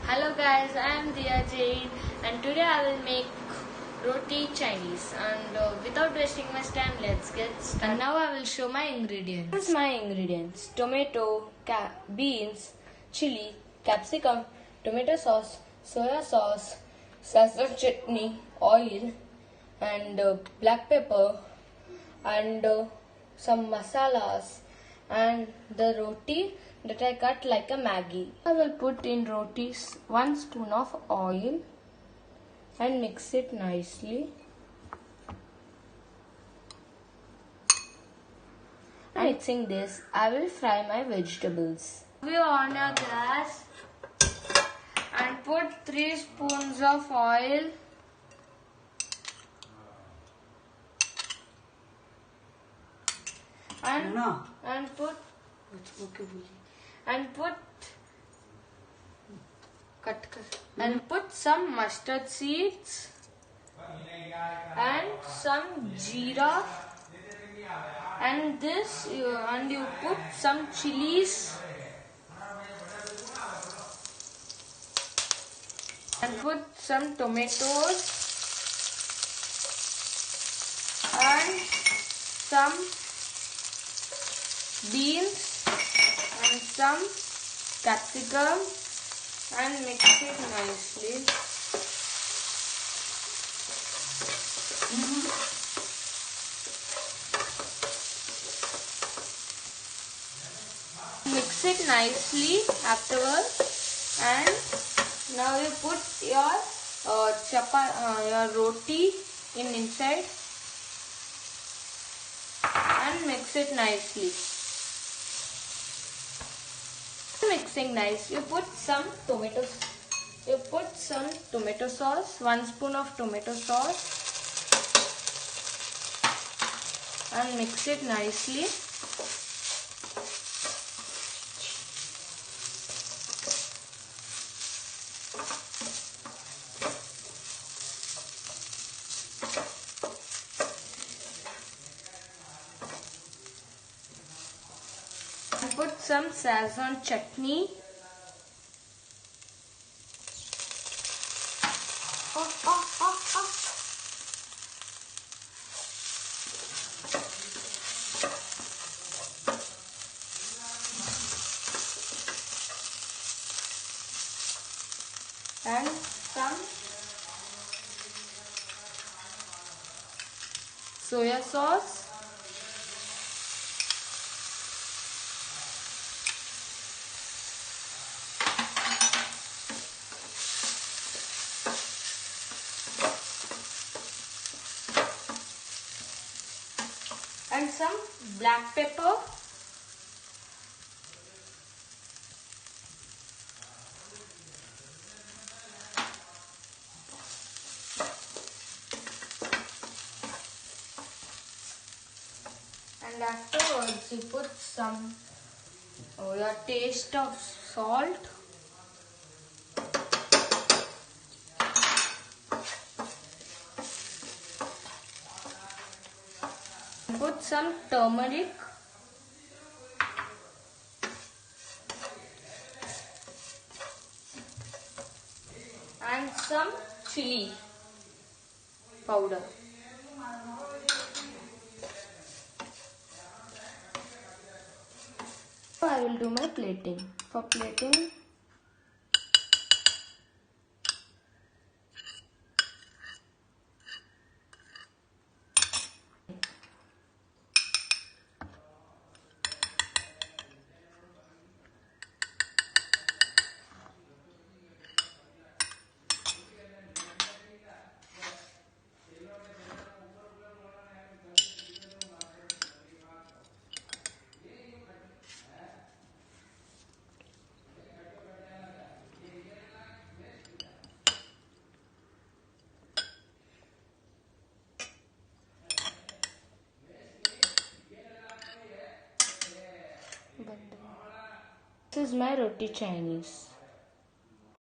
Hello guys, I am Diya Jain and today I will make roti Chinese and without wasting much time, let's get started. And now I will show my ingredients. This is my ingredients: tomato, beans, chili, capsicum, tomato sauce, soya sauce, Sazon chutney, oil and black pepper and some masalas and the roti that I cut like a Maggi. I will put in rotis 1 spoon of oil and mix it nicely. Mixing this, I will fry my vegetables. We on a gas and put 3 spoons of oil. And put some mustard seeds and some jeera and you put some chilies and put some tomatoes and some beans and some capsicum and mix it nicely. Mix it nicely afterwards, and now you put your your roti inside and mix it nicely. Mixing nice, you put some tomatoes. You put some tomato sauce, 1 spoon of tomato sauce, and mix it nicely. And put some Sazon chutney. And some soya sauce. And some black pepper. And afterwards you put some your taste of salt. Put some turmeric and some chili powder. I will do my plating. For plating, this is my roti Chinese.